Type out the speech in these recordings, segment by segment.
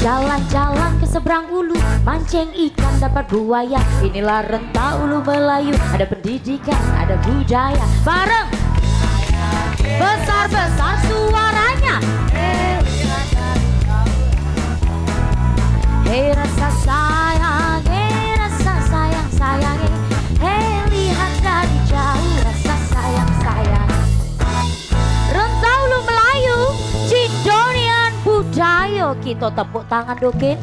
Jalan-jalan ke seberang ulu, mancing ikan dapat buaya. Inilah Rentaulu Melayu, ada pendidikan, ada budaya. Bareng besar-besar suaranya. Hei rasa sayang, hei rasa sayang sayangi. Hei lihat dari jauh rasa sayang sayang. Rentaulu Melayu, Cindonian budaya. Kita tepuk tangan dokin.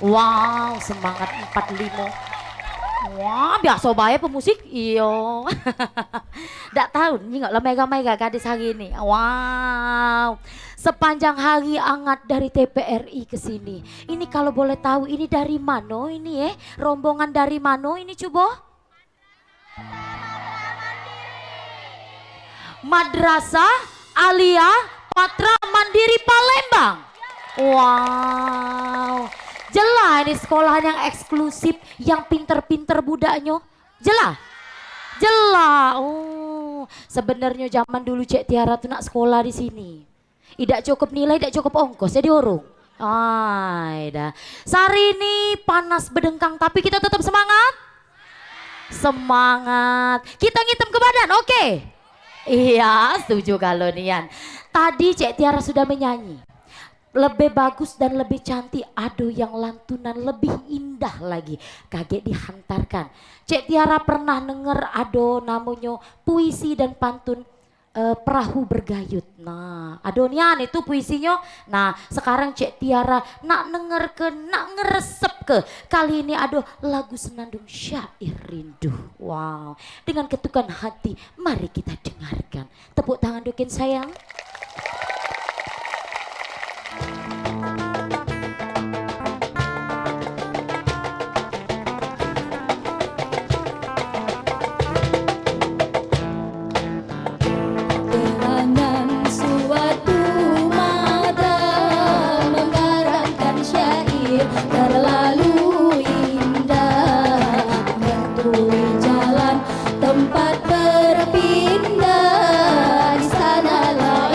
Wow, semangat 45. Wah, biasa bae pemusik. Iyo. Ndak tahu ini nggak mega-mega gadis hari ini. Wow. Sepanjang hari hangat dari TPRI ke sini. Ini kalau boleh tahu ini dari mana ini Rombongan dari mana ini coba? Madrasah Alia Patra Mandiri Palembang. Wow. Jelas ini sekolah yang eksklusif, yang pinter-pinter budaknya. Jelas? Jelas. Oh, sebenarnya zaman dulu Cek Tiara tuh nak sekolah di sini. Tidak cukup nilai, tidak cukup ongkos, jadi urung. Dah. Sari ini panas bedengkang, tapi kita tetap semangat. Semangat. Kita ngitem ke badan, oke? Iya, setuju kalau Nian. Tadi Cek Tiara sudah menyanyi. Lebih bagus dan lebih cantik, aduh yang lantunan lebih indah lagi. Kaget dihantarkan. Cek Tiara pernah denger aduh namanya puisi dan pantun perahu bergayut. Nah, adonian itu puisinya. Nah, sekarang Cek Tiara nak denger ke, nak ngeresep ke. Kali ini aduh lagu senandung syair rindu. Wow, dengan ketukan hati, mari kita dengarkan. Tepuk tangan dokin sayang. Terlalu indah menyusuri jalan tempat berpindah, di sanalah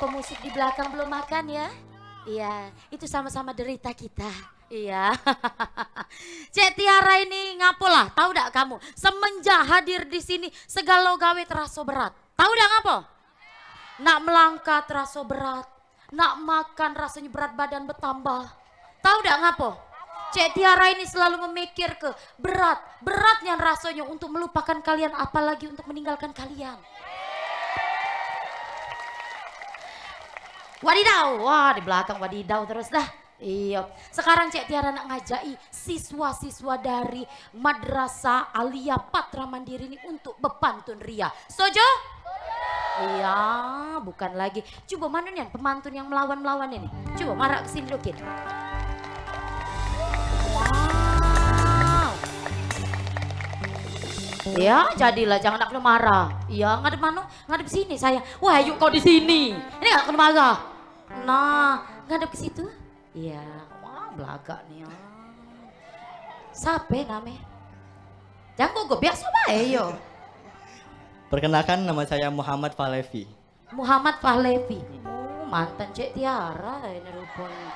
pemusik di belakang belum makan ya? Iya, itu sama-sama derita kita. Iya. Cek Tiara ini ngapo lah, tahu dak kamu? Semenjak hadir di sini segala gawe terasa berat. Tahu dak ngapo? Nak melangkah terasa berat, nak makan rasanya berat badan bertambah. Tahu dak ngapo? Cek Tiara ini selalu memikir ke beratnya rasanya untuk melupakan kalian, apalagi untuk meninggalkan kalian. Wadidaw, wah di belakang wadidaw terus dah. Iya, sekarang Cek Tiara nak ngajai siswa-siswa dari Madrasah Alia Patra Mandiri ini untuk bepantun ria. Setuju? Iya, bukan lagi. Coba mana nih pemantun yang melawan-melawan ini? Coba marah kesini dikit. Wow. Ya, jadilah jangan nak kena marah. Iya, ngadep mana? Ngadep sini saya. Wah, yuk kau di sini. Ini nggak kena marah. Nah, ngadep ke situ. Iya, wah belagak nih. Siapa namanya? Jangan gue biasa baik yo. Perkenalkan, nama saya Muhammad Falevi. Muhammad Fahlevi. Oh, mantan Cek Tiara ini rupanya.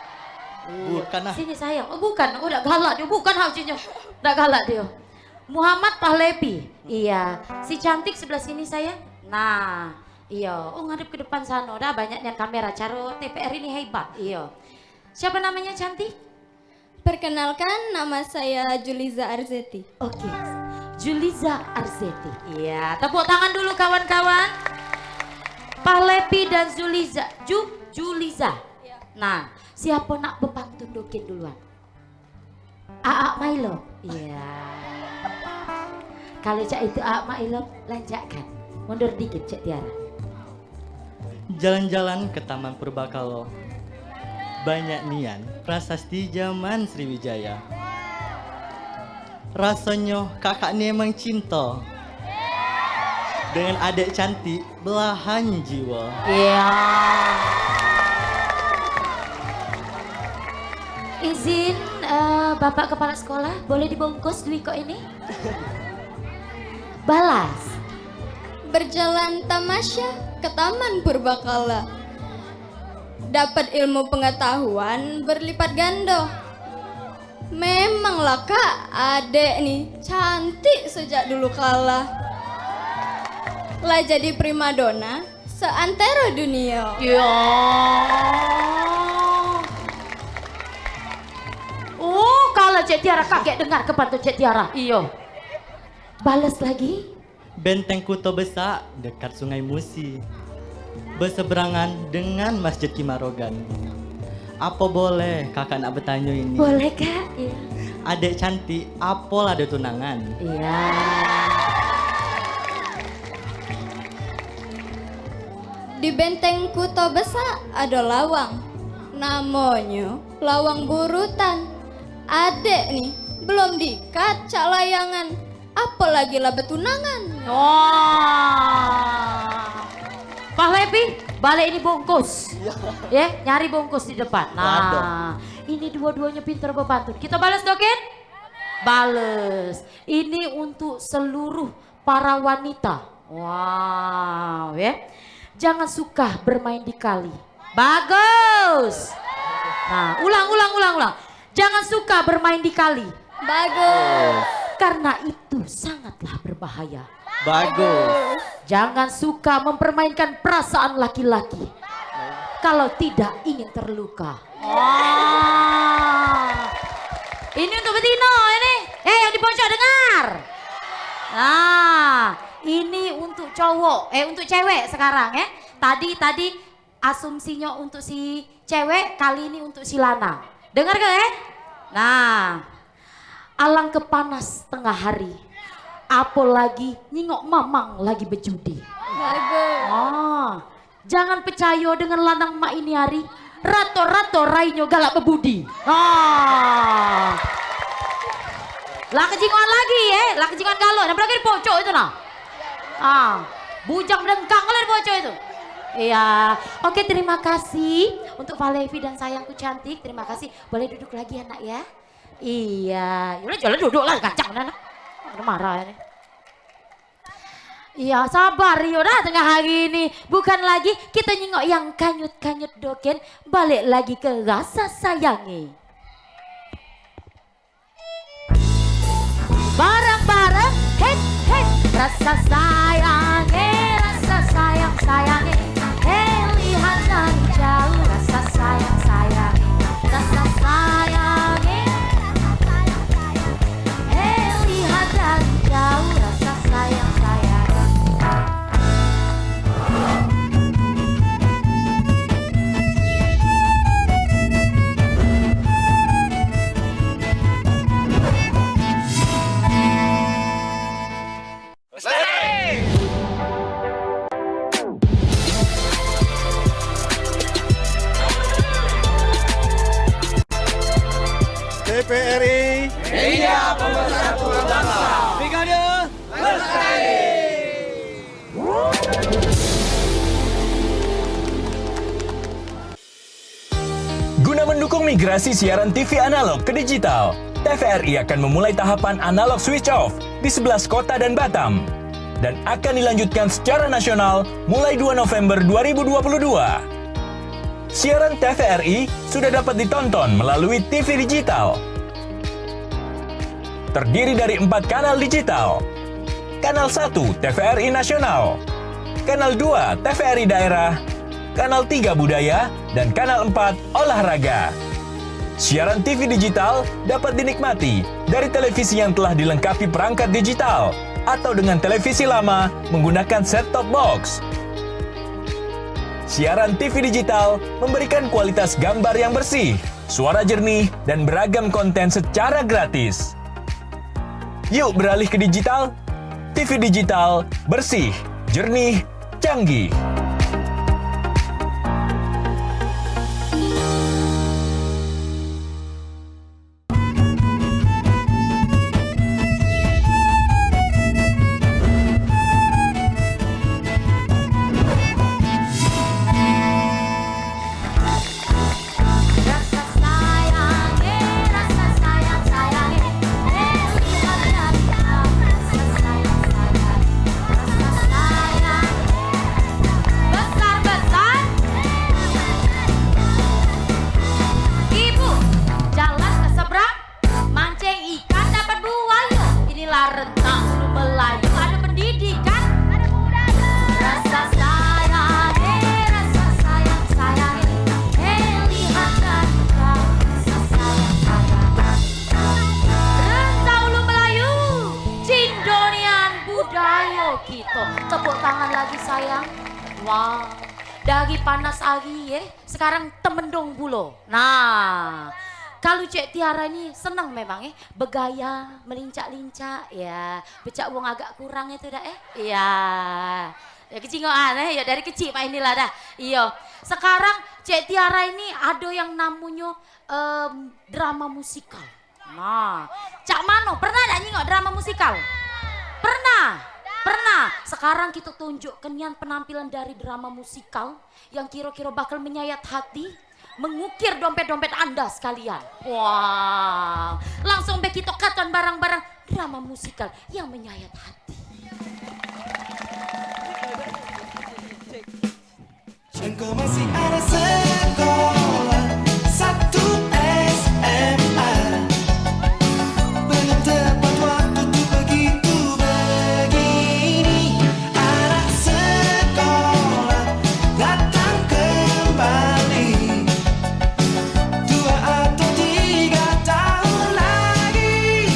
Iya. Bukan ah. Sini sayang. Oh bukan, udah galak dia. Bukan haujinya. Udah galak dia. Muhammad Fahlevi. Iya. Si cantik sebelah sini sayang. Nah, iya. Oh ngadep ke depan sana. Udah banyaknya kamera. Caro TPR ini hebat. Iya. Siapa namanya cantik? Perkenalkan, nama saya Juliza Arzeti. Oke. Juliza Arzeti. Iya. Tepuk tangan dulu kawan-kawan. Fahlevi dan Juliza. Juliza. Nah, siapa nak bepantun dokin duluan? Aa Milo. Iya. Kalau cak itu Aa Milo, lanjutkan. Mundur dikit Cek Tiara. Jalan-jalan ke Taman Purbakala. Banyak nian prasasti zaman Sriwijaya. Rasanya kakak ni emang cinta dengan adik cantik belahan jiwa. Iya. Izin Bapak Kepala Sekolah, boleh dibungkus duit kok ini? Balas. Berjalan tamasya ke Taman Purbakala. Dapat ilmu pengetahuan berlipat ganda. Memanglah kak, adek nih cantik sejak dulu kala. Lah jadi primadona seantero dunia. Ya. Oh, kalau Cek Tiara kaget dengar kepantun Cek Tiara. Iya. Balas lagi. Benteng Kuto Besak dekat Sungai Musi, berseberangan dengan Masjid Kimarogan. Apa boleh kakak nak bertanya ini? Boleh kak? Iya. Adik cantik, apa ada tunangan? Iya. Di benteng Kuto Besak ada lawang. Namanya lawang burutan. Adek nih belum dikat cak layangan. Apalagi lah betunangan. Wah. Fahlevi, balik ini bungkus. Ya, nyari bungkus di depan. Nah, ini dua-duanya pintar bepantun. Kita balas dokin? Balas. Ini untuk seluruh para wanita. Wow, ya. Jangan suka bermain di kali. Bagus. Nah, ulang. Jangan suka bermain di kali. Bagus. Karena itu sangatlah berbahaya. Bagus. Jangan suka mempermainkan perasaan laki-laki. Kalau tidak ingin terluka. Wah. Ini untuk betina ini. Yang di pojok dengar. Nah, ini untuk cowok. Untuk cewek sekarang ya. Tadi asumsinya untuk si cewek, kali ini untuk si Lana. Dengar gak ya? Nah, alang kepanas tengah hari. Apalagi nyingok mamang lagi berjudi. Bagus. Jangan percaya dengan lanang mak ini hari. Rato-rato rainyo galak bebudi. Lah kejingan lagi ya. Lah kejingan galak. Nah berarti pocok itu nah. Bujang dengkang kalian pocok itu. Iya. Oke, terima kasih untuk Fahlevi dan sayangku cantik. Terima kasih. Boleh duduk lagi anak ya. Iya, udah jalan duduk lah, kacang anak. Udah marah ini. Iya sabar yaudah tengah hari ini. Bukan lagi kita nyengok yang kanyut-kanyut doken. Balik lagi ke rasa sayangi. Bareng-bareng hei hei. Rasa sayangi, rasa sayang-sayangi. Hei lihat dari jauh rasa sayang-sayangi. Rasa sayangi. Hei lihat dari jauh rasa sayang-sayangi. TVRI Media Pemersatu Bangsa. Brigade Lestari. Guna mendukung migrasi siaran TV analog ke digital, TVRI akan memulai tahapan analog switch off di 11 kota dan Batam dan akan dilanjutkan secara nasional mulai 2 November 2022. Siaran TVRI sudah dapat ditonton melalui TV digital. Terdiri dari 4 kanal digital. Kanal 1 TVRI Nasional, Kanal 2 TVRI Daerah, Kanal 3 Budaya, dan Kanal 4 Olahraga. Siaran TV digital dapat dinikmati dari televisi yang telah dilengkapi perangkat digital atau dengan televisi lama menggunakan set-top box. Siaran TV digital memberikan kualitas gambar yang bersih, suara jernih, dan beragam konten secara gratis. Yuk beralih ke digital. TV digital bersih, jernih, canggih. Rasa sayangi, rasa sayang-sayangi. Hei lihat dari jauh rasa sayang-sayangi. Rasa sayangi besar-besar. Ibu jalan ke seberang, mancing ikan dapat buaya. Inilah rentang ulu Melayu, ada pendidikan, ada budaya. Rasa sayangi, rasa sayang-sayangi. Hei lihat dari jauh rasa sayang-sayangi. Rentang ulu Melayu, Cindonian budaya kita. Tepuk tangan lagi sayang. Wow, dari panas hari sekarang temendung bulo. Nah, kalau Cek Tiara ini senang memang bergaya, melincak-lincak ya. Becak wong agak kurang itu dah Iya. Ya kecingoan ya dari kecil Pak inilah dah. Iya. Sekarang Cek Tiara ini ada yang namanya drama musikal. Nah, Cak Mano pernah tak nyingok drama musikal? Pernah? Pernah. Sekarang kita tunjukkan yang penampilan dari drama musikal yang kira-kira bakal menyayat hati, mengukir dompet-dompet Anda sekalian. Wow. Langsung begitu katon barang-barang drama musikal yang menyayat hati. Engkau masih ada sekolah satu SMA. Belum tepat waktu tuh begitu begini. Anak sekolah datang kembali 2 atau 3 tahun lagi.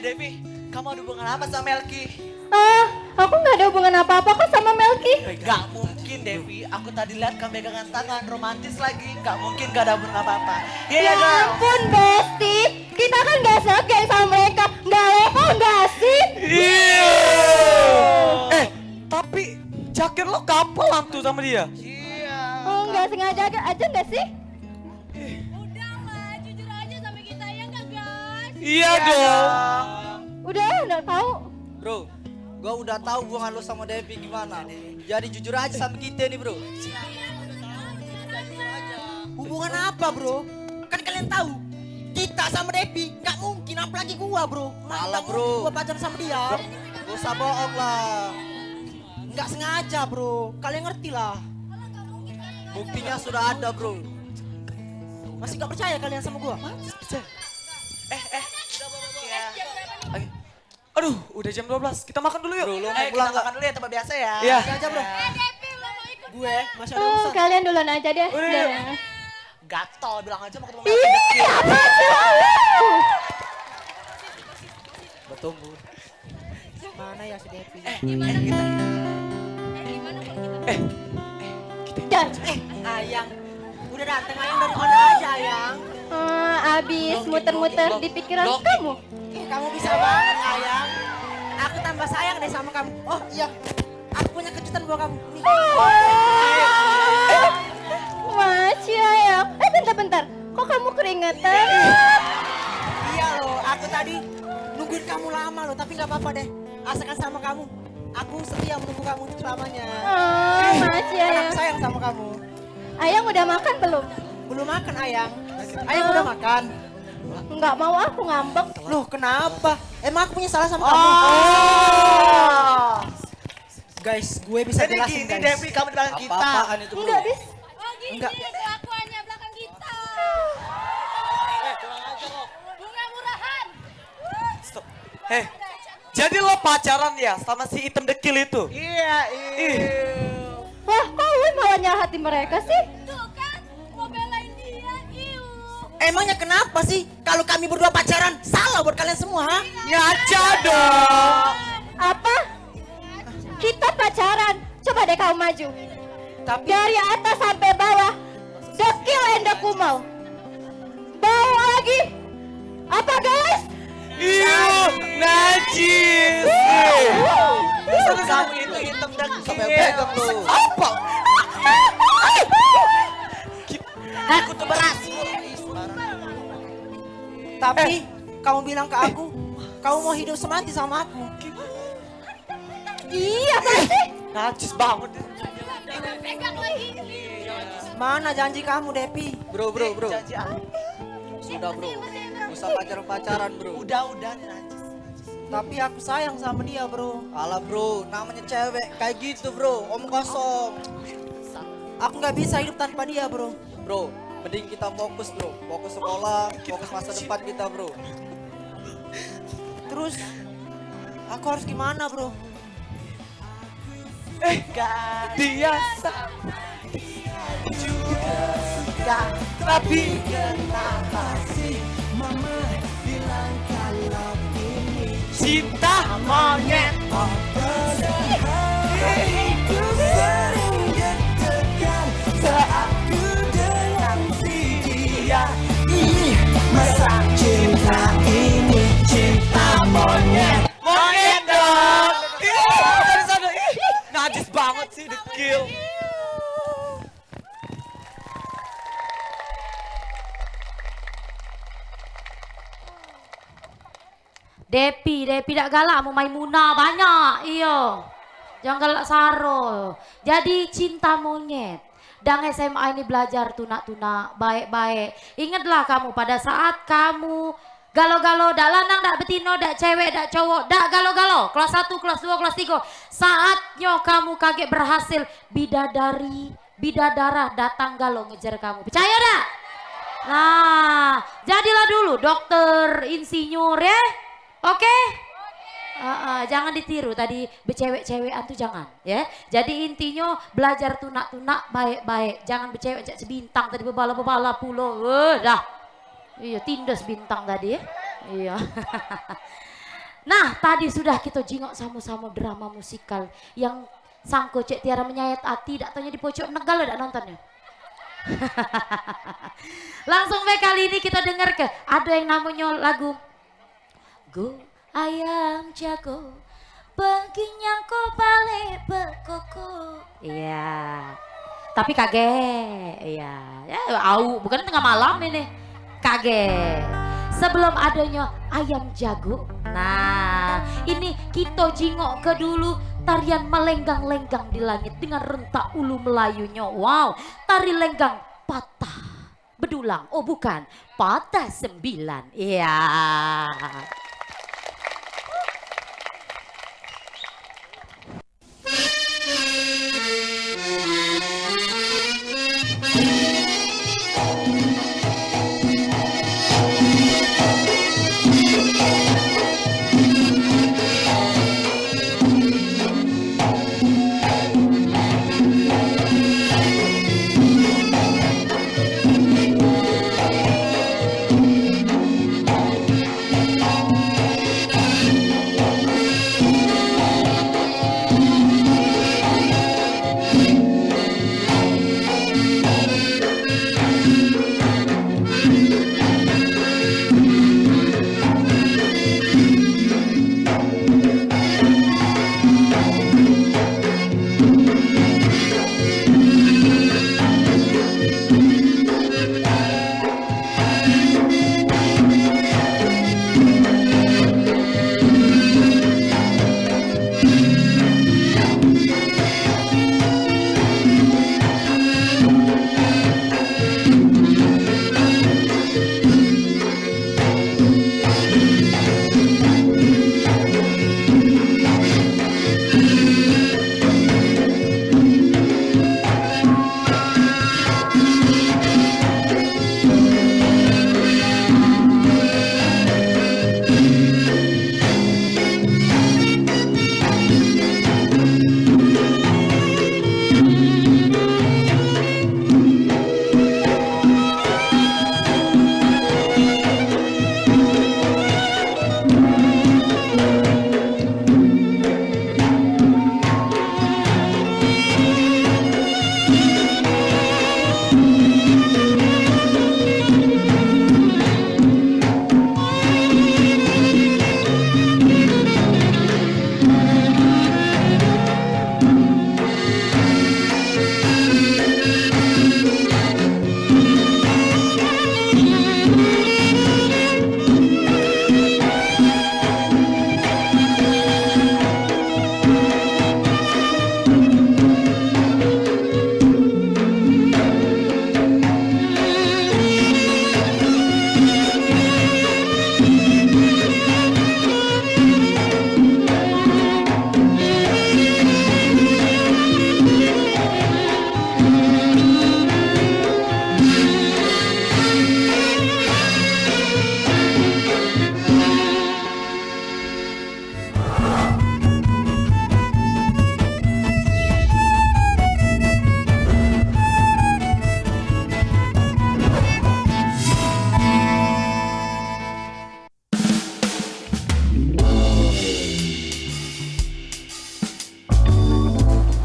Devi, kamu ada hubungan apa sama Melki? Aku nggak ada hubungan apa-apa kok sama Melki. Gak mungkin Devi, aku tadi lihat kamu pegangan tangan romantis lagi. Gak mungkin gak ada hubungan apa-apa. Ya ampun Besti, kita kan gak segeng sama mereka. Gak level gak sih? Iya. Tapi jaket lo kapelan tuh sama dia. Oh nggak sengaja aja nggak sih? Iya dong. Udah tahu. Bro, gua udah tahu hubungan lo sama Devi gimana. Jadi jujur aja sama kita nih bro. Hubungan apa bro? Kan kalian tahu, Cita sama Devi, nggak mungkin apalagi gua bro. Alah bro, gua pacaran sama dia. Gak usah bohong lah. Nggak sengaja bro, kalian ngerti lah. Buktinya sudah ada bro. Masih nggak percaya kalian sama gua? Aduh, udah jam 12. Kita makan dulu yuk. Bro, lu mau Kita pulang nggak? makan dulu ya tempat biasa ya. Iya. Aja bro. Gue masih ada urusan. Kalian duluan aja deh. Udah. Dah. Gatel bilang aja mau ketemu Ih, apa sih? Bertunggu. Mana ya si Devi? Dan, Ayang, udah dateng Ayang dari mana aja Ayang? abis muter-muter di pikiran kamu. Kamu bisa banget Ayang. Aku tambah sayang deh sama kamu. Oh iya, aku punya kejutan buat kamu. Nih. Masya ya. Bentar-bentar. Kok kamu keringetan? Iya loh, aku tadi nungguin kamu lama loh, tapi nggak apa-apa deh. Asalkan sama kamu, aku setia menunggu kamu selamanya. Oh, Masya ya. Aku sayang sama kamu. Ayang udah makan belum? Belum makan Ayang. Ayang udah makan. Nggak mau, aku ngambek. Loh kenapa? Emang aku punya salah sama kamu? Guys, gue bisa Jadi jelasin gini guys. Devi, kamu di belakang kita. Apa-apaan itu bro? Enggak, bis. Enggak. Kelakuannya belakang kita. Bunga murahan. Stop. Jadi lo pacaran ya sama si hitam dekil itu? Iya, Wah, kok lu malah nyahati mereka sih? Tuh kan, mau belain dia, Emangnya kenapa sih kalau kami berdua pacaran salah buat kalian semua? Ha? Ngaca dong. Apa? Kita pacaran. Coba deh kau maju. Tapi Dari atas sampai bawah. Dekil enda kumau. Bawah lagi. Apa guys? Najis. Bisa kamu itu hitam dekil. sampai pegang lu. Apa? Aku tuh beras. Tapi kamu bilang ke aku, kamu mau hidup semati sama aku. Iya pasti. Najis banget. pegang lagi. Mana janji kamu, Devi? Bro. Janji aku. Sudah, bro. Usah pacaran-pacaran, bro. Udah nih najis. Tapi aku sayang sama dia, bro. Alah, bro. Namanya cewek kayak gitu, bro. Om kosong. Aku nggak bisa hidup tanpa dia, bro. Bro, mending kita fokus, bro. Fokus sekolah, fokus masa depan kita, bro. Terus, aku harus gimana, bro? Gak biasa. Tapi kenapa sih mama bilang kalau ini cinta monyet? Hatiku sering deg-degan saat ku dengan si dia. Masa cinta ini cinta monyet? Monyet dong. Dari sana, najis banget sih dekil. Depi tak galak mau Maimunah banyak, iyo. Jangan galak Saro. Jadi cinta monyet. Dan SMA ini belajar tunak-tunak baik-baik. Ingatlah kamu pada saat kamu galau-galau, dak lanang, dak betino, dak cewek, dak cowok, dak galau-galau. Kelas 1, kelas 2, kelas 3. Saatnya kamu kaget berhasil bidadara datang galau ngejar kamu. Percaya dak? Nah, jadilah dulu dokter, insinyur ya. Oke? Jangan ditiru tadi becewek-cewekan tuh jangan ya. Jadi intinya belajar tunak-tunak baik-baik. Jangan becewek cak sebintang tadi bebala-bebala pulau. Dah. Iya, tindas bintang tadi ya. Iya. Nah, tadi sudah kita jingok sama-sama drama musikal yang sangko Cek Tiara menyayat hati, dak tanya di pojok negal dak nontonnya. Langsung baik kali ini kita dengar ke ada yang namanya lagu Go ayam jago baginya kau balik bekoko. Iya. Tapi kaget. Iya. Ya au bukan tengah malam ini. Kaget. Sebelum adanya ayam jago. Nah, ini kita jingok ke dulu tarian melenggang-lenggang di langit dengan rentak ulu Melayunya. Wow, tari lenggang patah. bedulang. Oh bukan, patah 9. Iya.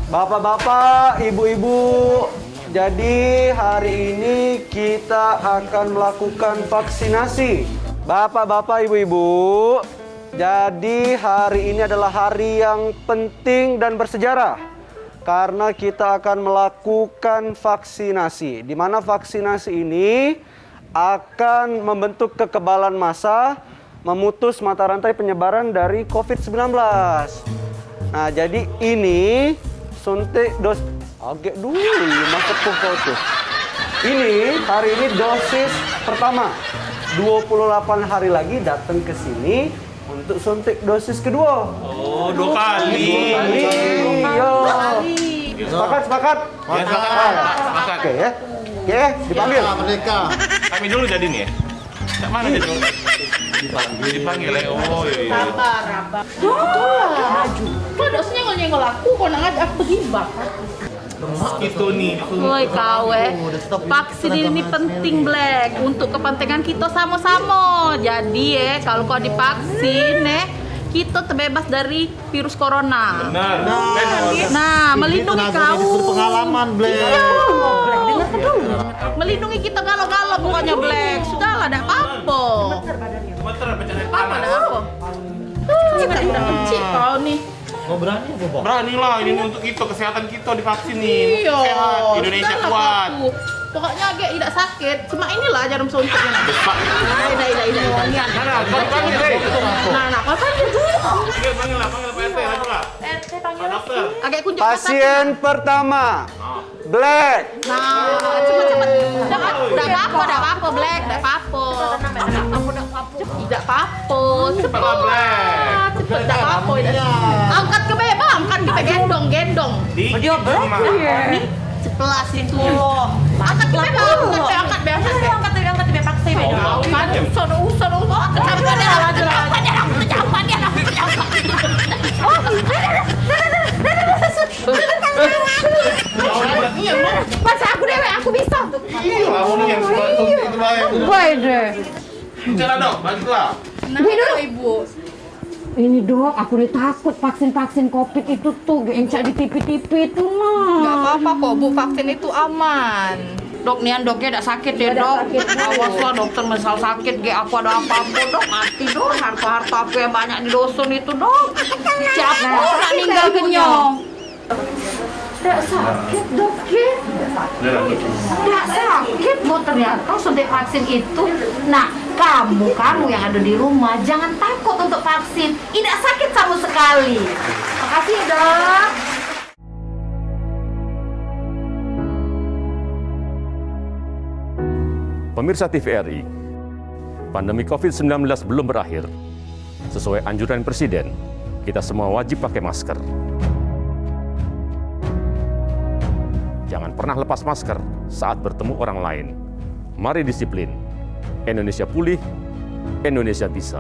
Bapak-bapak, ibu-ibu, jadi hari ini kita akan melakukan vaksinasi. Bapak-bapak, ibu-ibu, jadi hari ini adalah hari yang penting dan bersejarah karena kita akan melakukan vaksinasi. Di mana vaksinasi ini akan membentuk kekebalan massa, memutus mata rantai penyebaran dari COVID-19. Nah, jadi ini suntik agak dulu masuk ke foto. Ini hari ini dosis pertama. 28 hari lagi datang ke sini untuk suntik dosis kedua. Oh, 2 kali. 2 kali. Yo. Sepakat? Ya, sepakat. Oke ya. Oke, dipanggil. Merdeka. Kami dulu jadi nih ya. Cak mana jadi? Dipanggil ya. Oh iya. Sabar. Maju. Kok dosnya nyenggol aku, kok nang aku begibak. Itu nih. Woi kawe, vaksin ini penting Black untuk kepentingan kita sama-sama. Jadi kalau kau divaksin kita terbebas dari virus corona. Benar. Nah, melindungi kau. Pengalaman Black. Iya, Black dengar dulu. Melindungi kita galau-galau pokoknya Black. Sudahlah, tidak apa-apa. Apa dah apa? Kita udah kecil kau nih. Mau berani apa, Bang? Berani lah, ini untuk kita, kesehatan kita divaksin nih. Iya. Sehat, Indonesia Sudahlah, kuat. Papu. Pokoknya agak tidak sakit. Cuma inilah jarum suntiknya. Nah, Kau dipanggil, Hei. Nah, kau panggil dulu. Panggil lah, Pak RT, laju lah. Saya panggil Pak dokter. agak kunjung Pasien pertama Black. Nah, cepet. Udah apa-apa, Black. Udah apa-apa. Tidak apa-apa. Cepet. Cepet, udah apa-apa. Angkat ke bebas, angkat kita gendong. Dia Black. Ini sebelas itu. Angkat ke bebas, angkat bebas. Angkat paksa bebas. Kan, usah. Pas aku dewe, aku bisa. Iya, kamu yang itu baik. Baik deh. Bicara dong, bantulah. Nah, Ibu. Ini dok, aku udah takut vaksin COVID itu tuh yang cak di TV itu mah. Gak apa-apa kok Bu, vaksin itu aman. Dok, nian doknya tidak sakit ya dok. Awaslah dokter misal sakit, aku ada apa-apa dok, mati dok. Harta-harta aku yang banyak di dusun itu dok. Siapa nak ninggal kenyong? Tidak sakit dok ya? Tidak sakit bu, ternyata suntik vaksin itu. Nah, kamu yang ada di rumah jangan takut untuk vaksin. Tidak sakit sama sekali. Makasih ya dok. Pemirsa TVRI, pandemi COVID-19 belum berakhir. Sesuai anjuran Presiden, kita semua wajib pakai masker. Jangan pernah lepas masker saat bertemu orang lain. Mari disiplin. Indonesia pulih, Indonesia bisa.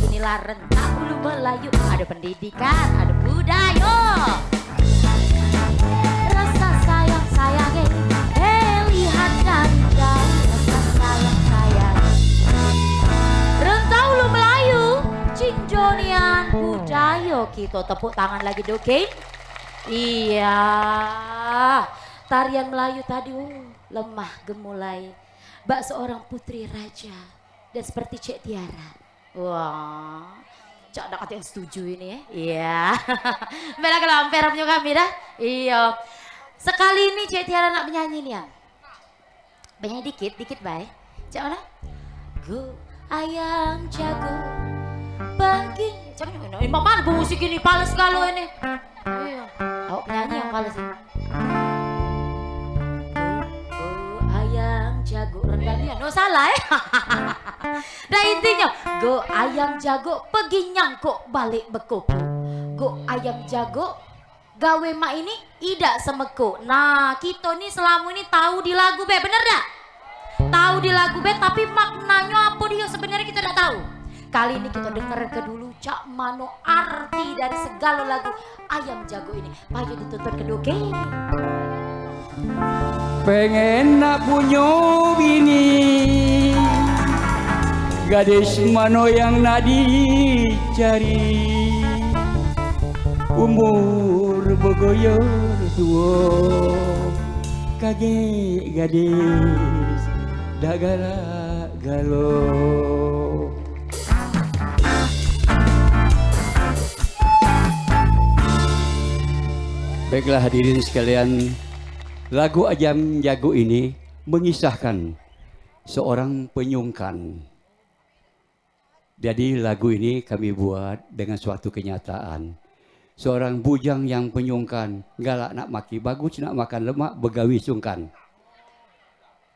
Inilah rentak bulu Melayu, ada pendidikan, ada budaya. Rasa sayang-sayangnya, lihat dari jauh. Rasa sayang-sayang, rentau lu Melayu, cinjonian budaya. Kita tepuk tangan lagi doke. Iya, tarian Melayu tadi lemah gemulai. Bak seorang putri raja dan seperti Cek Tiara. Wah, Cak ada kata yang setuju ini ya. Iya. Bela kalau ampera punya kami dah. Iya. Sekali ini Cek Tiara nak menyanyi nih ya. Banyak dikit baik. Cak mana? Go ayam jago pagi. Cak ini mana musik ini pales kalau ini. Iya. Tahu penyanyi yang pales ini. Ayam jago rendangnya, no salah ya. Nah intinya, go ayam jago pergi nyangkuk balik bekoko. Go ayam jago gawe mak ini idak semeko. Nah kita nih selama ini tahu di lagu be, bener dak? Tahu di lagu be tapi maknanya apa dia sebenarnya kita tidak tahu. Kali ini kita dengar ke dulu cak mano arti dari segala lagu ayam jago ini. Payo dituntut ke doke. Pengen nak punya bini, gadis mano yang nak dicari, umur begoyor tua, kage gadis dak galak galo. Baiklah hadirin sekalian, lagu Ayam Jago ini mengisahkan seorang penyungkan. Jadi lagu ini kami buat dengan suatu kenyataan. Seorang bujang yang penyungkan, galak nak maki, bagus nak makan lemak, begawi sungkan.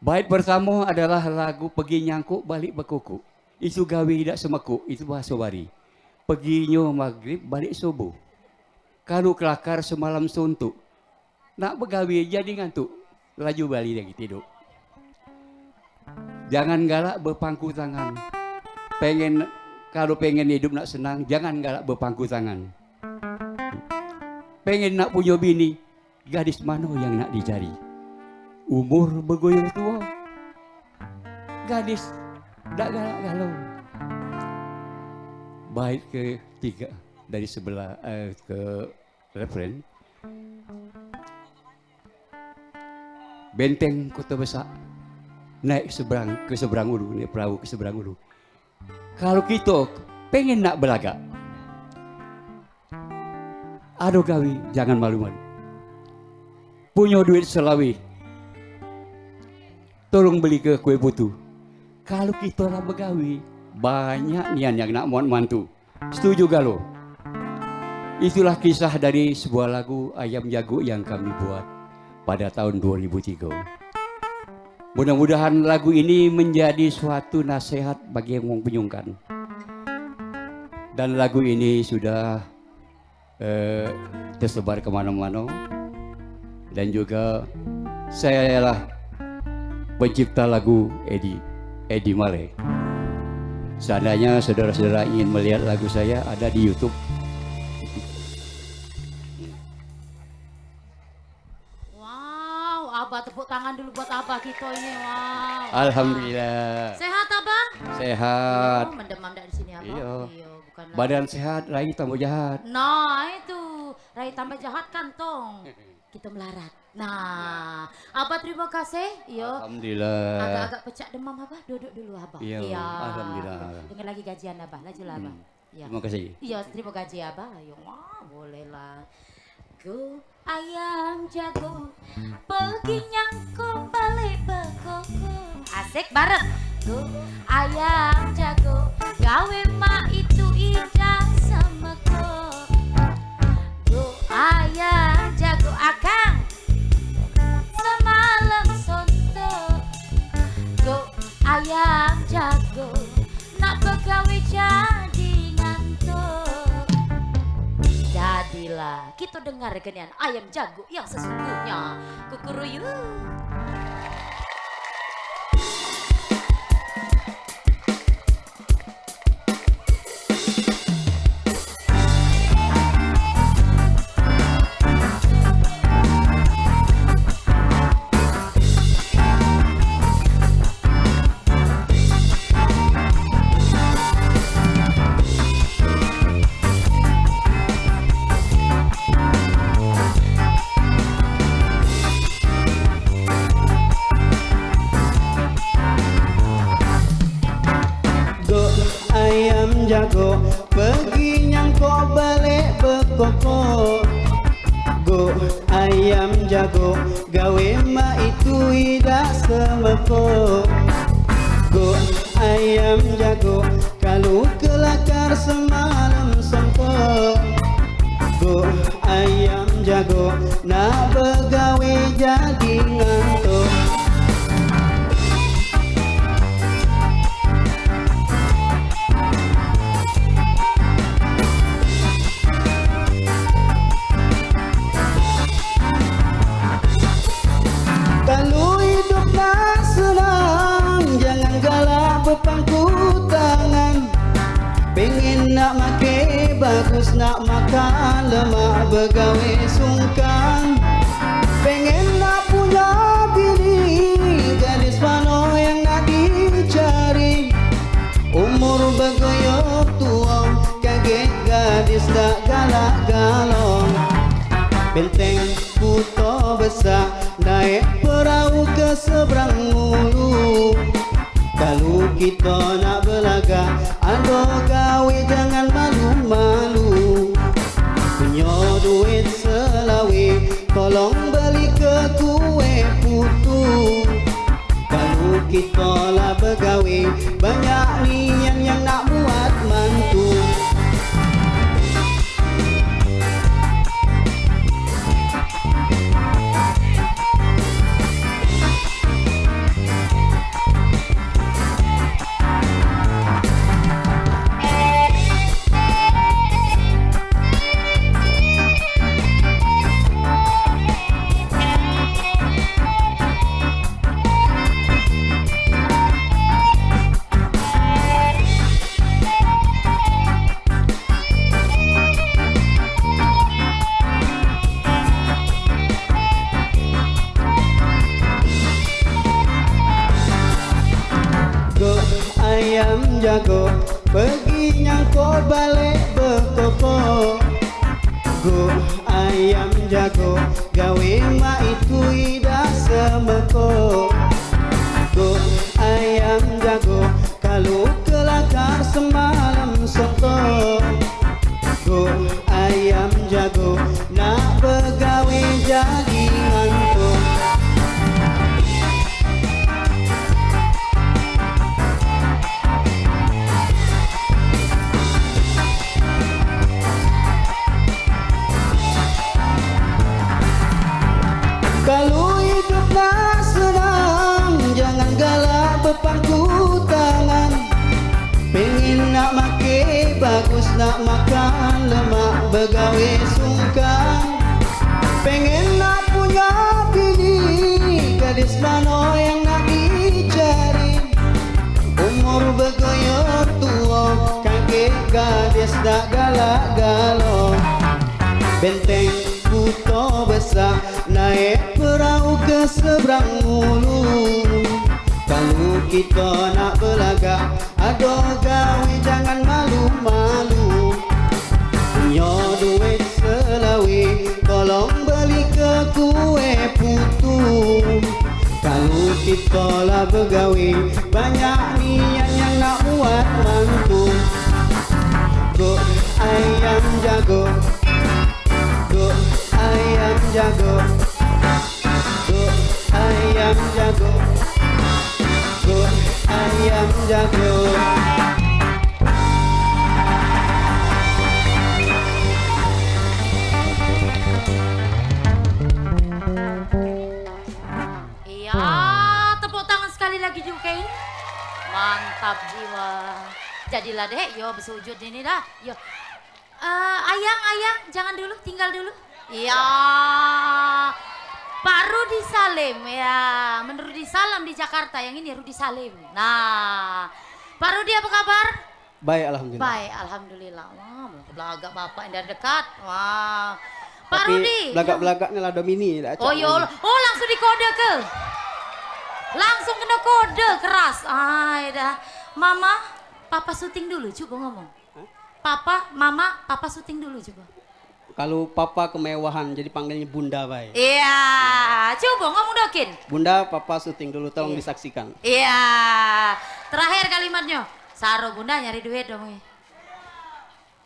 Bait pertama adalah lagu Pergi Nyangkuk Balik Berkuku. Itu gawi tidak semekuk, itu bahasa Bari. Perginyo maghrib balik subuh. Kalau kelakar semalam suntuk. Nak begawi jadi ngantuk, laju balik lagi tidur. Jangan galak berpangku tangan. Kalau pengen hidup nak senang, jangan galak berpangku tangan. Pengen nak punya bini, gadis mana yang nak dicari? Umur begoyang tua, gadis dak galak galau. bait ketiga dari sebelah ke referen. Benteng Kota Besar naik ke seberang ulu, naik perahu ke seberang ulu. Kalau kita pengen nak belagak, aduh gawi, jangan malu-malu. Punya duit selawi, tolong beli ke kue putu. Kalau kita nak begawi, banyak nian yang nak mantu. Setuju gak lo? Itulah kisah dari sebuah lagu Ayam Jago yang kami buat pada tahun 2003. Mudah-mudahan lagu ini menjadi suatu nasihat bagi yang mau penyungkan. Dan lagu ini sudah tersebar kemana-mana. Dan juga saya ialah pencipta lagu Edi Male. Seandainya saudara-saudara ingin melihat lagu saya, ada di YouTube. Wow, Abah tepuk tangan dulu buat Abah kita ini. Wow. Alhamdulillah. Sehat Abah? Sehat. Oh, mendemam dari sini Abah. Iya. Bukan Badan sehat, rai tambah jahat. Nah itu, rai tambah jahat kantong. Kita melarat. Nah, Abah terima kasih. Yo. Alhamdulillah. Agak-agak pecah demam Abah, duduk dulu Abah. Iya, alhamdulillah. Dengar lagi gajian Abah, lajulah Abah. Ya. Terima kasih. Iya, terima kasih Abah. Ayo, wah, bolehlah. Go ayam jago, pergi nyangkut balik bekoko. Asik bareng. Go ayam jago, gawe mak itu indah semeko. Go ayam jago akang, semalam sonto. Go ayam jago, nak begawe jadi ngantuk. Jadilah kita dengar kenian ayam jago yang sesungguhnya. Kukuruyu. Jago pergi nyangkok balik bekoko. Go ayam jago gawe mak itu tidak semeko. Go ayam jago kalau kelakar semalam sempok. Go ayam jago nak begawe jadi ngantuk. Berpangku tangan, pengen nak make bagus, nak makan lemak begawe sungkan. Pengen nak punya bini, gadis pano yang nak dicari. Umur begoyok tua, kaget gadis tak galak-galong. Benteng Kota Besar, naik perahu ke seberang ulu. Kalau kita nak belaga, ando gawe jangan malu-malu. Punya duit selawi, tolong beli ke kue putu. Kalau kita lah begawe, banyak nian yang nak buat mantu. Ayam jago Perginya kau balik berkoko. Go ayam jago, gawe mak itu ida semeko. Go ayam jago, kalau kelakar semalam soto. Go ayam jago, nak begawe jadi ngantuk. Kalau hidup nak senang, jangan galak berpangku tangan. Pengen nak make bagus, nak makan lemak begawe sungkan. Pengen nak punya bini, gadis mana yang nak dicari. Umur bergoyor tua, kakek gadis tak galak galau. Benteng buto besar, naik perahu ke seberang ulu. Kalau kita nak berlagak, aduh gawe jangan malu-malu. Punya duit selawe, tolong beli ke kue putu. Kalau kita lah bergawe, banyak niat yang nak buat mantu. Go ayam jago, go ayam jago, go ayam jago, go ayam jago. Iya, tepuk tangan sekali lagi juga. Mantap jiwa. Jadilah deh, yo bersujud ini dah. Yo. Ayang, jangan dulu, tinggal dulu. Iya. Pak Rudi Salim ya, menurut Rudi Salam di Jakarta, yang ini Rudi Salim. Nah, Pak Rudi apa kabar? Baik, alhamdulillah. Baik, alhamdulillah. Wah, belagak bapak yang dari dekat. Wah, Pak Tapi Rudi. belagak-belagaknya lah Domini. Oh ya Allah, oh langsung dikode ke? Langsung kena kode keras. Ay dah. Mama, papa syuting dulu, coba ngomong. Papa, mama, papa syuting dulu coba. Kalau papa kemewahan, jadi panggilnya bunda, baik. Iya, coba ngomong dokin. Bunda, papa syuting dulu, tolong disaksikan. Iya, terakhir kalimatnya. Saro bunda nyari duit dong.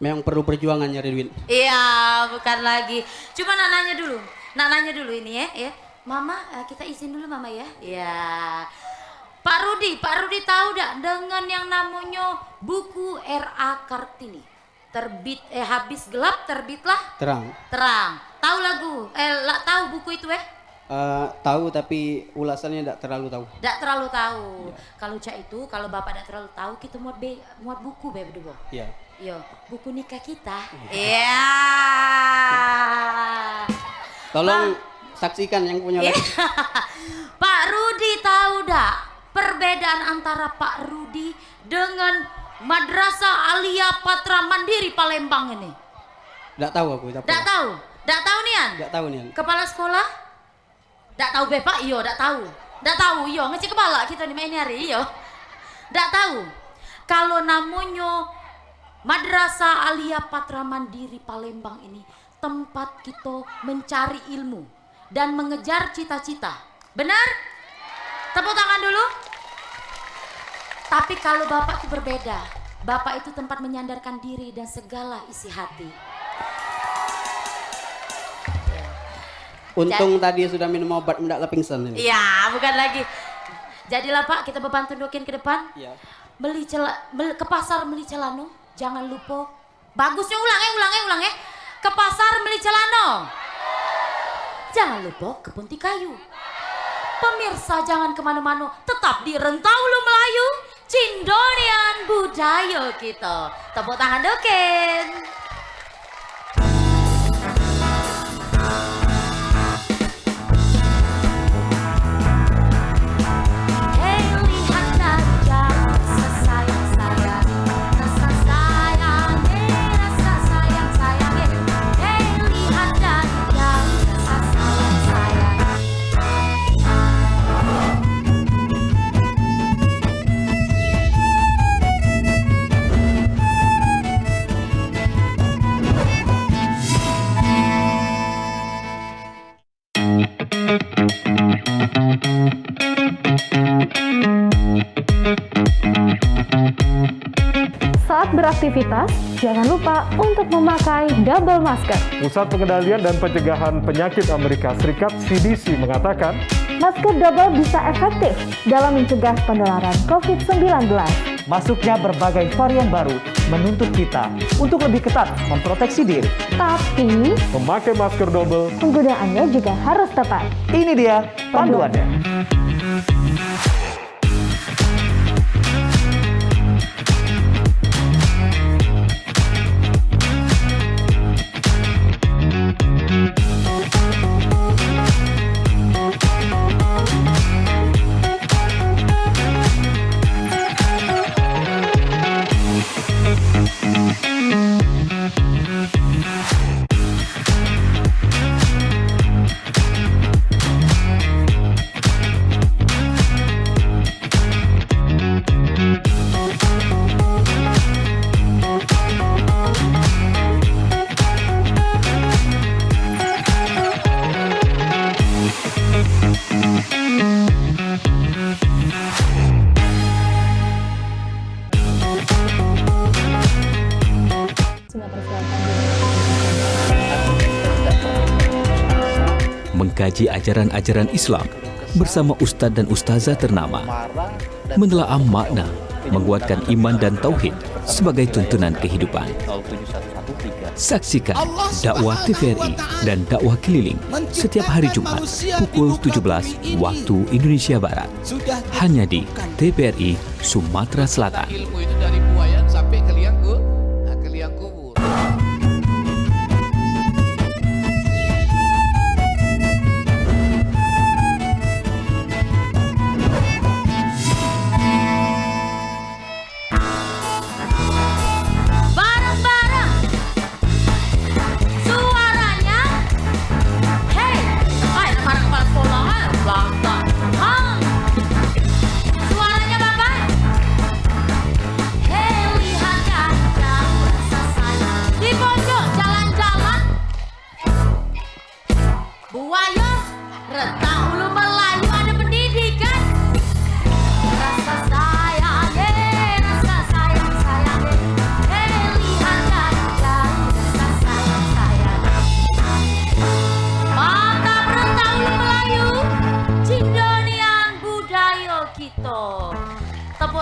Memang perlu perjuangan nyari duit. Iya, bukan lagi. Cuma nak nanya dulu ini ya. Mama, kita izin dulu mama ya. Iya. Pak Rudi tahu tak dengan yang namanya buku R.A. Kartini? Habis gelap terbitlah Terang. Tahu lagu? Tahu buku itu Tahu tapi ulasannya tidak terlalu tahu. Tidak terlalu tahu. Kalau kalau bapak tidak terlalu tahu, kita muat buku berdua. Iya. Iya, buku nikah kita. Iya. Tolong saksikan yang punya lagi. Pak Rudi tahu dak perbedaan antara Pak Rudi dengan Madrasah Alia Patra Mandiri Palembang ini? Tidak tahu aku. Tidak tahu? Tidak tahu Nian? Tidak tahu Nian. Kepala sekolah? Tidak tahu Bapak? Iya, tidak tahu. Tidak tahu, iya. Ngecek kepala kita di main hari, iya. Tidak tahu. Kalau namanya Madrasah Alia Patra Mandiri Palembang ini tempat kita mencari ilmu dan mengejar cita-cita. Benar? Tepuk tangan dulu. Tapi kalau Bapak itu berbeda. Bapak itu tempat menyandarkan diri dan segala isi hati. Untung tadi sudah minum obat mendak pingsan ini. Iya, bukan lagi. Jadilah Pak, kita beban tundukin ke depan. Iya. Ke pasar beli celano, jangan lupa. Bagusnya ulang ya. Ke pasar beli celano. Jangan lupa ke Punti Kayu. Pemirsa jangan kemana-mana, tetap di Rentaulu Melayu, Cindonian budaya kita. Tepuk tangan doken. Saat beraktivitas, jangan lupa untuk memakai double masker. Pusat Pengendalian dan Pencegahan Penyakit Amerika Serikat (CDC) mengatakan, Masker double bisa efektif dalam mencegah penularan COVID-19. Masuknya berbagai varian baru menuntut kita untuk lebih ketat memproteksi diri. Tapi, memakai masker double, penggunaannya juga harus tepat. Ini dia panduannya. Mengkaji ajaran-ajaran Islam bersama ustadz dan ustazah ternama, menelaah makna, menguatkan iman dan tauhid sebagai tuntunan kehidupan. Saksikan dakwah TVRI dan dakwah keliling setiap hari Jumat pukul 17 waktu Indonesia Barat, hanya di TVRI Sumatera Selatan. Ilmu itu dari buayan sampai ke liang kubur.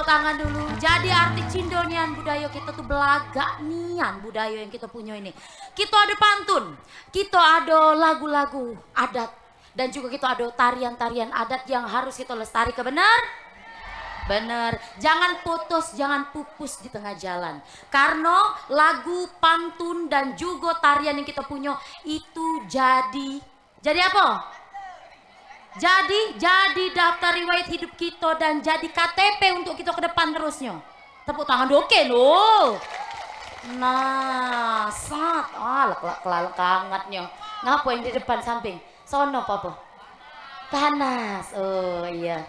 Tangan dulu. Jadi arti cindonian budaya kita tuh belaga nian budaya yang kita punya ini. Kita ada pantun, kita ada lagu-lagu adat, dan juga kita ada tarian-tarian adat yang harus kita lestarikan. Benar? Benar. Jangan putus, jangan pupus di tengah jalan. Karena lagu, pantun, dan juga tarian yang kita punya itu jadi apa? Jadi daftar riwayat hidup kita dan jadi KTP untuk kita ke depan terusnya. Tepuk tangan doken loh. Nah, kelalek hangatnya. Ngapa yang di depan samping? Sono apa? Panas. Oh iya.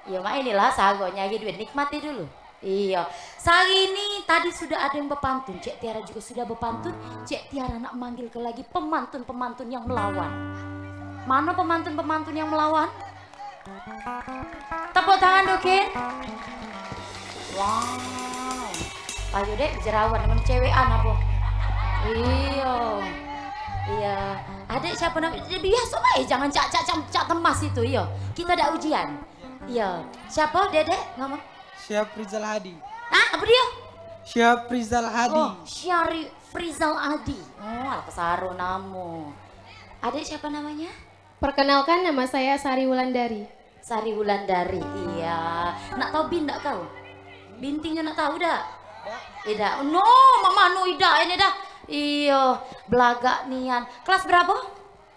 Iya mak inilah sagonya duit nikmati dulu. Iya. Sehari ini tadi sudah ada yang berpantun. Cek Tiara juga sudah berpantun. Cek Tiara nak manggil ke lagi pemantun-pemantun yang melawan. Mana pemantun-pemantun yang melawan? Tepuk tangan dokin. Wow. Ayo dek jerawan dengan cewekan apa? Iya. Adek siapa namanya? Biasa lah jangan cak temas itu iya. Kita ada ujian. Iya. Siapa dedek ngomong? Syaf Rizal Hadi. Ah, apa dia? Syaf Rizal Hadi. Oh, Syari Rizal Hadi. Oh, kesaro namo. Adek siapa namanya? Perkenalkan, nama saya Sari Wulandari. Sari Wulandari, iya. Nak tahu bin tak kau? Bintingnya nak tahu dah? Tidak. No, mama no ida ini dah. Iya, belaga nian. Kelas berapa?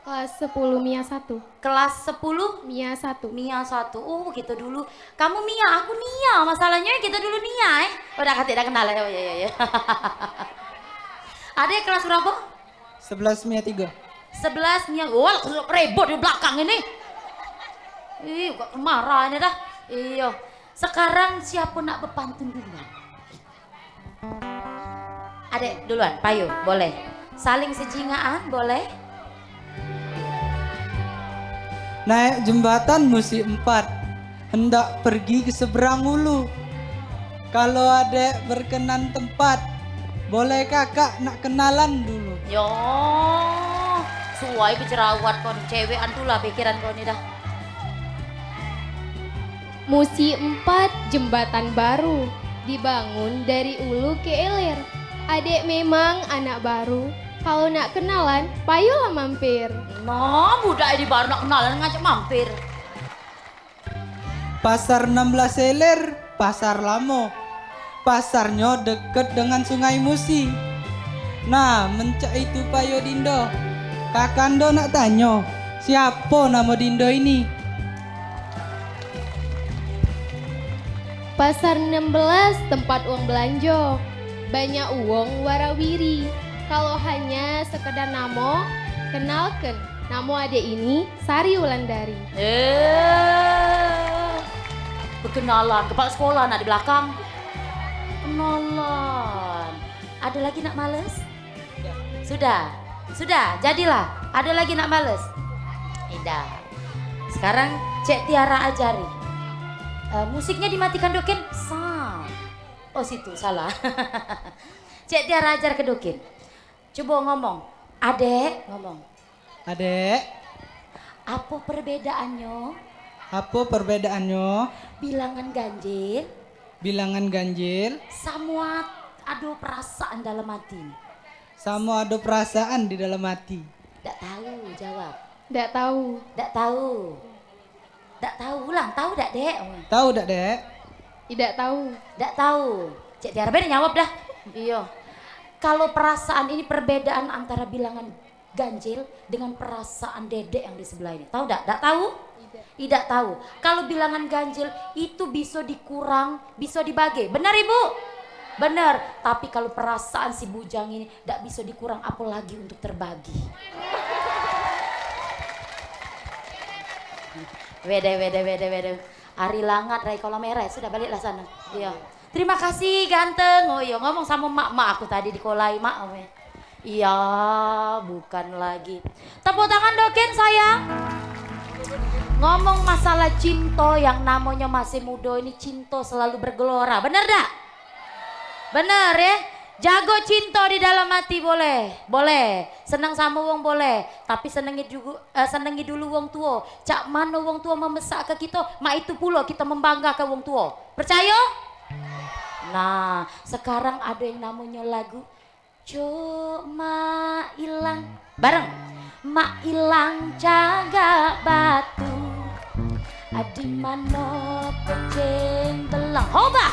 Kelas 10 Mia 1. Kelas 10 Mia 1. Mia 1. Oh, kita dulu. Kamu Mia, aku Nia. Masalahnya kita dulu Nia Udah tidak kenal ya. Oh, iya. Adek kelas berapa? 11 Mia 3. 11 Mia, wah ribut di belakang ini. Ih, kok marah ini dah. Iya. Sekarang siapa nak berpantun duluan? Adek duluan, payu, boleh. Saling sejingaan, boleh. Naik jembatan musi 4, hendak pergi ke seberang hulu. Kalau adek berkenan tempat, boleh kakak nak kenalan dulu? Yo, suai berjerawat kon cewekan tuh lah pikiran kau ini dah. Musi 4 jembatan baru dibangun dari ulu ke ilir. Adek memang anak baru. Kalau nak kenalan, payolah mampir. Nah, budak ini baru nak kenalan ngajak mampir. Pasar 16 Ilir, pasar lama. Pasarnya deket dengan Sungai Musi. Nah, mencak itu Payo Dindo. Kakando nak tanya, siapa nama Dindo ini? Pasar 16 tempat uang belanja. Banyak uang warawiri. Kalau hanya sekedar nama, kenalkan. Nama adek ini Sari Wulandari. Berkenalan, kepala sekolah nak di belakang. Kenalan. Ada lagi nak males? Sudah, jadilah. Ada lagi nak males? Tidak. Sekarang Cek Tiara ajari. Musiknya dimatikan Dokin? Oh situ, salah. Cek Tiara ajar ke Dokin. Coba ngomong. Adek, ngomong. Adek. Apa perbedaannya? Apa perbedaannya? Bilangan ganjil. Bilangan ganjil. Sama ada perasaan dalam hati. Sama ada perasaan di dalam hati. Tidak tahu, jawab. Tidak tahu. Tidak tahu. Tidak tahu, ulang. Tahu tak, Dek? Tahu tak, Dek? Tidak tahu. Tidak tahu. Cek Tiara bener jawab dah. Iya. Kalau perasaan ini perbedaan antara bilangan ganjil dengan perasaan Dedek yang di sebelah ini. Tahu tak? Tidak tahu? Tidak tahu. Kalau bilangan ganjil itu bisa dikurang, bisa dibagi. Benar Ibu? Benar. Tapi kalau perasaan si bujang ini tidak bisa dikurang, apalagi untuk terbagi. Wede. Ari langat, rai kolam merah, sudah baliklah sana. Iya. Terima kasih ganteng. Oh iya, ngomong sama mak aku tadi dikolai mak. Iya, bukan lagi. Tepuk tangan Dokin sayang. Ngomong masalah cinta yang namanya masih muda ini, cinta selalu bergelora. Bener dak? Bener ya? Jago cinta di dalam hati boleh, boleh. Senang sama wong boleh, tapi senengi dulu wong tua. Cak mana wong tua memesak ke kita, mak itu pula kita membanggakan wong tua. Percaya? Nah, sekarang ada yang namanya lagu Cuma Ilang. Bareng. Mak ilang jaga batu, di mana kucing belang. Hoba.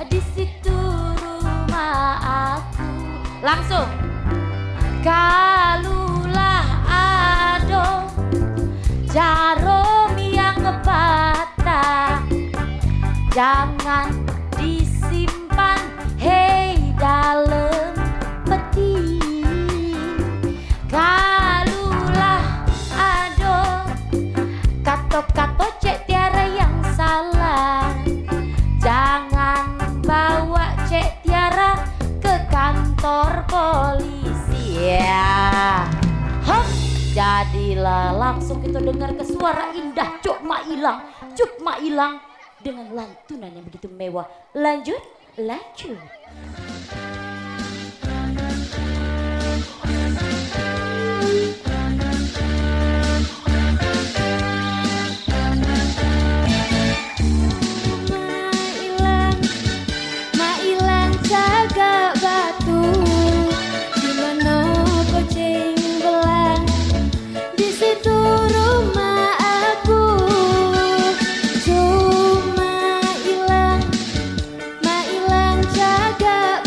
Di situ rumah aku. Langsung. Kalulah ado jarum yang patah, jangan disimpan hei dalam peti. Kalulah ado kato-kato Cek Tiara yang salah, jangan bawa Cek Tiara ke kantor polisi ya. Hah, jadilah langsung kita dengar ke suara indah Cuma Ilang dengan lantunan yang begitu mewah. Lanjut. Mailang jaga batu, di mana kucing belang, di situ rumah aku. Cuma Mailang jaga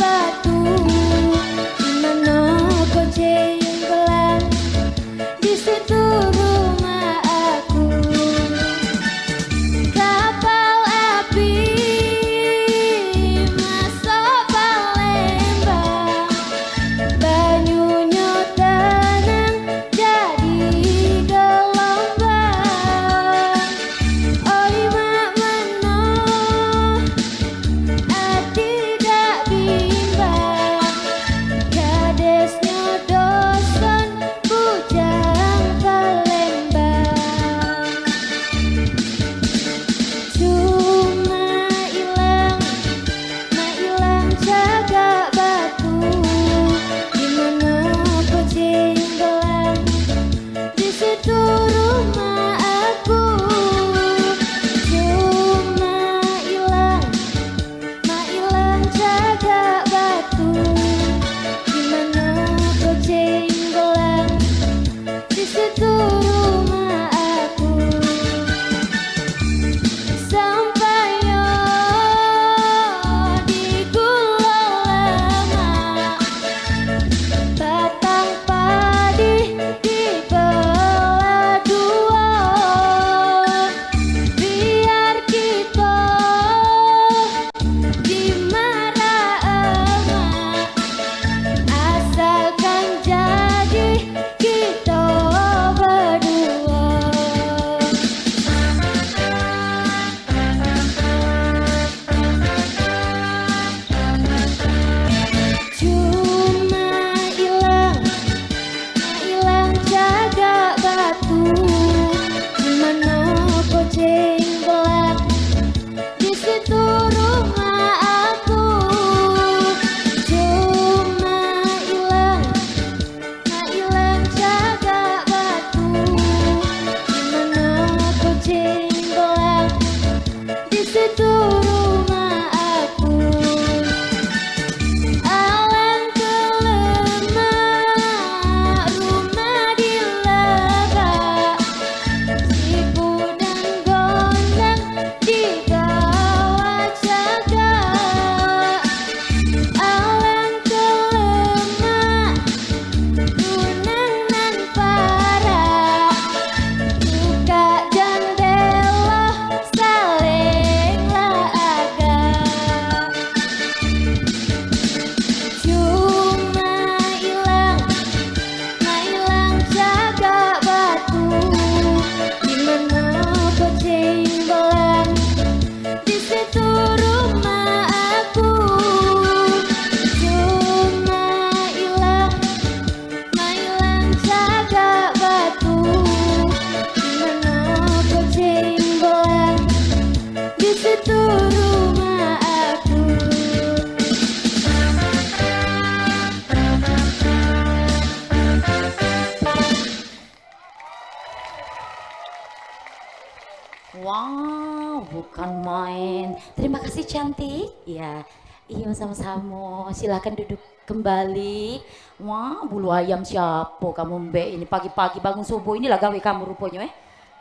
Wow, bukan main. Terima kasih cantik. Ya, iya sama-sama. Silakan duduk kembali. Wah, bulu ayam siapa kamu Mbak ini pagi-pagi bangun subuh inilah gawe kamu rupanya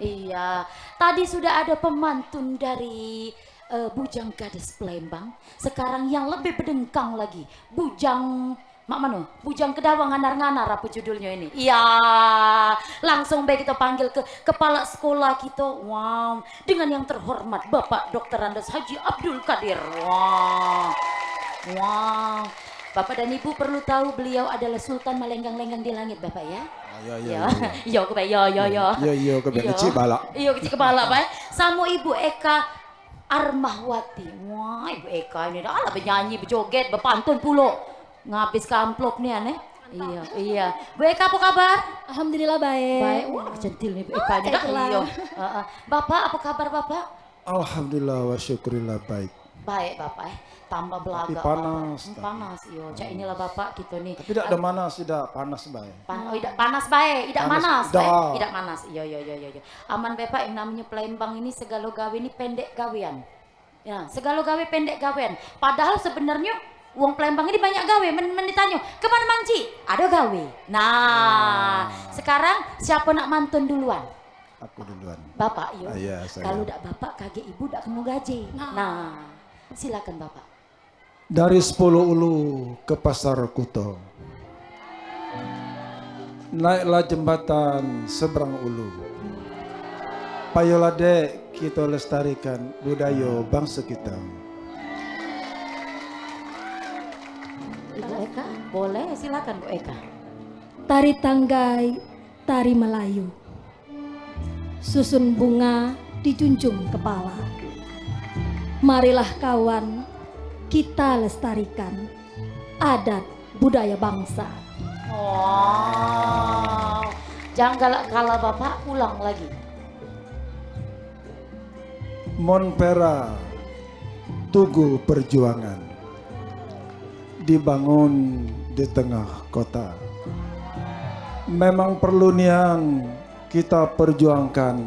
Iya, tadi sudah ada pemantun dari Bujang Gadis Palembang. Sekarang yang lebih berdengkang lagi, Bujang Mak Mano, Bujang Kedawang Nganar-nganar apa judulnya ini? Iya, langsung baik kita panggil ke kepala sekolah kita. Wow, dengan yang terhormat Bapak Dr. Andes Haji Abdul Qadir. Wow. Bapak dan Ibu perlu tahu beliau adalah Sultan Malenggang-lenggang di langit, Bapak ya. Iya, kebaik, iya, kecil balak. Iya, kecil kepala, Pak. Sama Ibu Eka Armahwati. Wah, Ibu Eka ini dah penyanyi, berjoget, berpantun pulo. Ngabis ke amplop nih aneh. Iya. Bu Eka apa kabar? Alhamdulillah baik. Baik, wah centil nih Bu Eka. Iya. Bapak apa kabar Bapak? Alhamdulillah wa syukurillah baik. Baik Bapak tambah belaga. Panas, iya. Cak inilah Bapak gitu nih. Tapi tidak ada manas, tidak panas baik. Tidak panas baik, tidak manas. Tidak manas. Iya. Aman Bapak yang namanya Palembang ini segala gawe ini pendek gawean. Ya, segala gawe pendek gawean. Padahal sebenarnya uang Palembang ini banyak gawe, ditanya, kemana Manci? Ada gawe. Nah, sekarang siapa nak mantun duluan? Aku duluan. Bapak, yuk. Iya, kalau tidak Bapak, kakek Ibu tidak kena gaji. Nah, silakan Bapak. Dari 10 ulu ke Pasar Kuto, naiklah jembatan seberang ulu. Payolah dek, kita lestarikan budaya bangsa kita. Ibu Eka, boleh silakan Bu Eka. Tari Tanggai, tari Melayu. Susun bunga dijunjung kepala. Marilah kawan, kita lestarikan adat budaya bangsa. Wow, jangan galak kalah Bapak, ulang lagi. Monpera, Tugu Perjuangan, dibangun di tengah kota. Memang perlu nian kita perjuangkan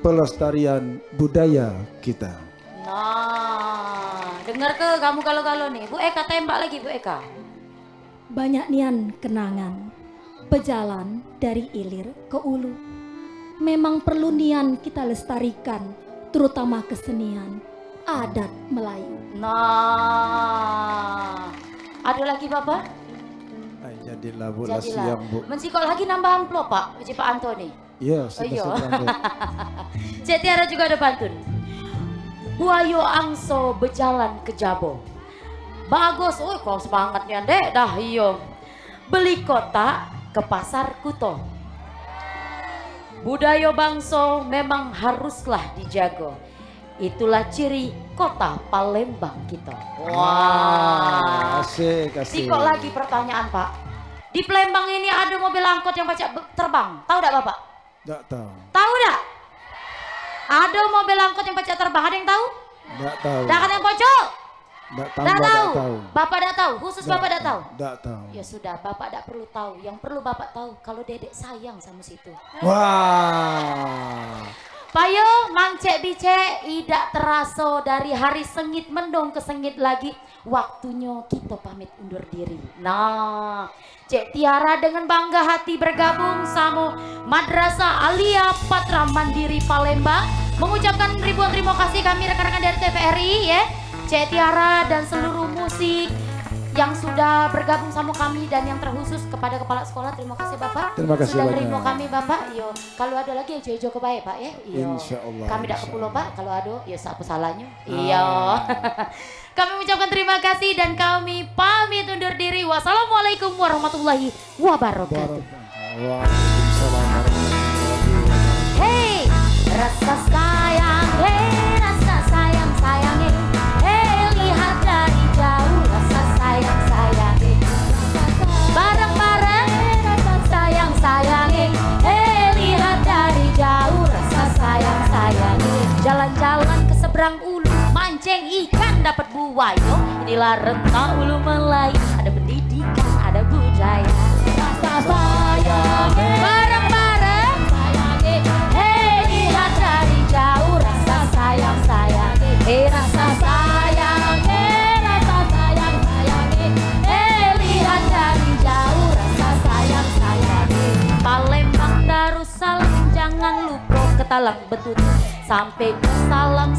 pelestarian budaya kita. Nah, dengar ke kamu kalau nih, Bu Eka tembak lagi Bu Eka. Banyak nian kenangan, berjalan dari ilir ke ulu. Memang perlu nian kita lestarikan, terutama kesenian adat Melayu. Nah, ada lagi Bapak? Jadilah Bu siang Bu. Mencikok lagi nambah amplop Pak, Uji Pak Antoni. Iya, sudah. Cik Tiara juga ada pantun. Buayo angso berjalan ke Jabo. Bagus, kau semangatnya dek dah iyo. Beli kota ke Pasar Kuto. Budaya bangso memang haruslah dijago. Itulah ciri kota Palembang kita. Wah, asik. Sikok lagi pertanyaan Pak. Di Palembang ini ada mobil angkot yang pacak terbang. Tahu tidak Bapak? Tidak tahu. Tahu tidak? Ada mobil angkot yang pacak terbang. Ada yang tahu? Tidak tahu. Tidak ada yang pocok? Tidak tahu. Bapak tidak tahu? Khusus Bapak tidak tahu? Tidak tahu. Ya sudah, Bapak tidak perlu tahu. Yang perlu Bapak tahu kalau Dedek sayang sama situ. Wah. Payo, mangcek bicek, tidak terasa dari hari sengit mendung ke sengit lagi. Waktunya kita pamit undur diri. Nah, Cek Tiara dengan bangga hati bergabung sama Madrasah Alia Patra Mandiri Palembang. Mengucapkan ribuan terima kasih kami rekan-rekan dari TVRI ya. Cek Tiara dan seluruh musik yang sudah bergabung sama kami dan yang terkhusus kepada kepala sekolah, terima kasih Bapak. Terima kasih sudah banyak. terima kami Bapak. Yo, kalau ada lagi hijau-hijau kebaik Pak ya. Yo. Insyaallah. Kami tidak ke pulau Pak. Kalau ada, ya apa salahnya? Iya. Kami mengucapkan terima kasih dan kami pamit undur diri. Wassalamualaikum warahmatullahi wabarakatuh. Waalaikumsalam warahmatullahi wabarakatuh. Hey, rasa sayang, hey rasa sayang sayangnya. Hey lihat dari jauh rasa sayang sayangnya. Bareng-bareng rasa sayang sayangnya. Hey lihat dari jauh rasa sayang sayangnya. Jalan-jalan ke seberang ulu, mancing ikan dapat buayo. Inilah rentang ulu Melayu, ada pendidikan, ada budaya. Rasa sayang, bareng-bareng sayangnya. Hey lihat dari jauh betut sampai ku salam